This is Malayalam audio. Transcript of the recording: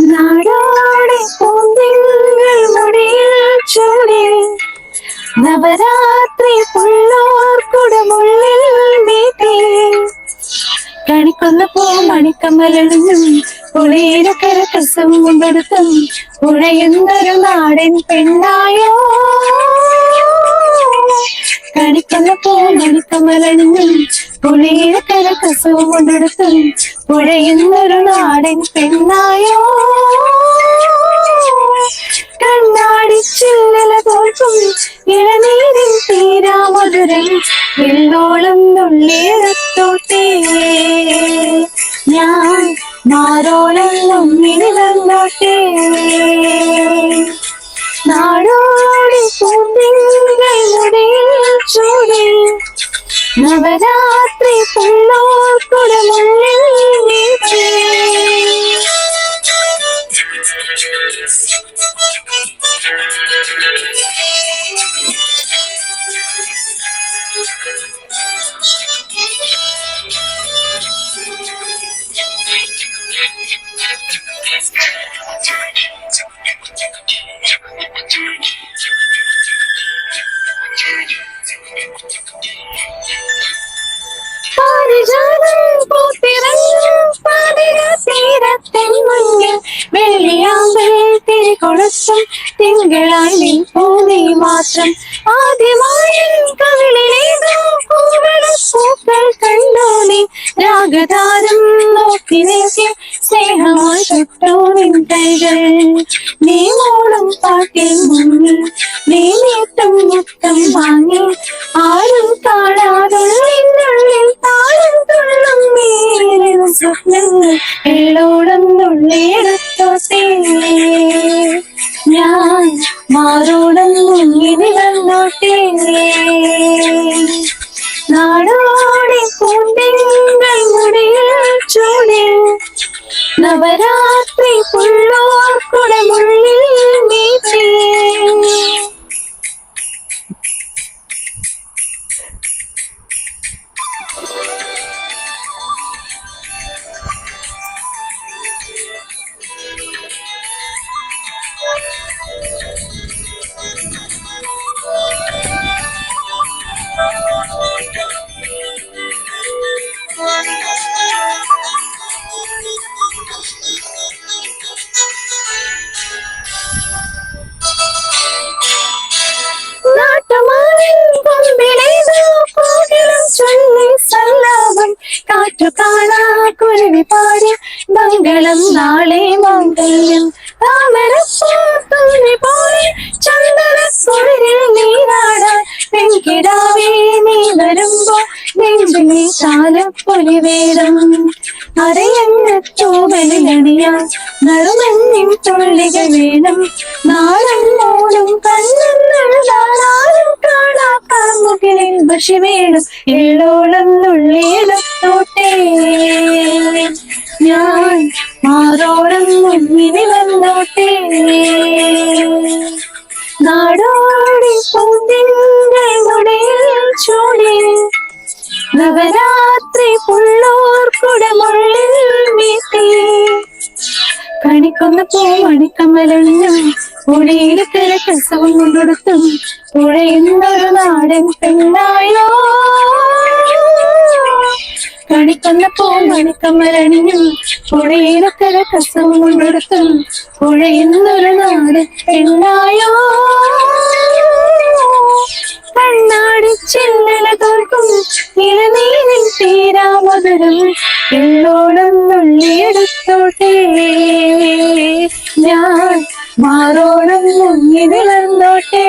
നാടോടെ പൂന്തിങ്കൾ മുടിയിൽ ചൂടി നവരാത്രി പുള്ളോർക്കുടമുള്ളിൽ വീട്ടി കണിക്കൊന്ന പൂ മണിക്കമ്മലണിഞ്ഞും പുളിയിലക്കര കസം കൊണ്ടെടുത്തും പുഴയുന്നൊരു നാടൻ പെണ്ണായോ കണിക്കൊന്ന പൂ മണിക്കമ്മലണിഞ്ഞും പുളിയിലക്കര കസവും കൊണ്ടെടുത്തും പുഴയുന്നൊരു നാടൻ പെണ്ണായോ കണ്ണാടിച്ചില്ലല തോൽക്കും ഇളനീരിൻ തീരാമധുരം വെള്ളോളം നുള്ളിയെടുത്തോട്ടേ ഞാൻ മാറോളം ഒന്നിനി വന്നോട്ടേ നാടോടി പൂന്തിങ്കൾ മുടിയിൽ ചൂടി നവരാത്രി പുള്ളോർക്കുടമുള്ളിൽ വീട്ടി വെള്ളിയാമ്പൽ തിരികൊളുത്തും തിങ്കളായി നിൽപ്പൂനീ മാത്രം ആദ്യമായി കവിളിലേതോ പൂക്കൾ കണ്ടോനെ രാഗതാരം നോക്കി നീക്കി സ്നേഹമായി തൊട്ടോ നിൻ കൈകൾ നീ മോളും പാട്ടിൽ മുങ്ങി നീ നീട്ടും മുത്തം വാങ്ങി ആരും കാണാതുള്ളിനുള്ളിൽ താളം തുള്ളും നീരിൻ സ്വപ്നങ്ങൾ എള്ളോളം നുള്ളിയെടുത്തോട്ടേ ഞാൻ മാറോളം മുങ്ങിനി വന്നോട്ടേ നാടോടി പൂന്തിങ്കൾ മുടിയിൽ ചൂടി നവരാത്രി പുള്ളോർക്കുടമുള്ളിൽ വീട്ടി കാറ്റു കാണാ കുരുവി പാടി മംഗളം നാളെ മംഗല്യം താമരപ്പൂത്തുമ്പി പോലെ ചന്ദനക്കുളിരിൽ നീരാടാൻ പെൺകിടാവേ നീ വരുമ്പോ നെഞ്ചിലെ താലപ്പൊലി വേണം അറിയങ്ങൂവലിലണിയാൻ നറുമഞ്ഞിൻ തുള്ളികൾ വേണം നാളം മോളും കണ്ണെന്നഴുതാനും കാണാക്കാമുകിലിൽ ഭക്ഷി വേണം എള്ളോളം നുള്ളിയെടുത്തോട്ടേ ഞാൻ മാറോളം മുന്നിനി വന്നോട്ടേ നാടോടി പൂന്തിങ്കൾ മുടിയിൽ ചൂടി നവരാത്രി പുള്ളോർക്കുടമുള്ളിൽ വീട്ടി കണിക്കൊന്ന പൂ മണിക്കമ്മലണിഞ്ഞും പുഴയിലക്കര കസവും കൊണ്ടെടുത്തും പുഴയുന്നൊരു നാടൻ പെണ്ണായോ കണിക്കൊന്ന പൂ മണിക്കമ്മലണിഞ്ഞും പുഴയിലക്കര കസവും കൊണ്ടെടുത്തും പുഴയുന്നൊരു നാടൻ പെണ്ണായോ കണ്ണാടിച്ചില്ലല തോൽക്കും ഇളനീരിൻ തീരാമധുരം എള്ളോളം നുള്ളിയെടുത്തോട്ടേ ഞാൻ മാറോളം മുങ്ങിനി വന്നോട്ടേ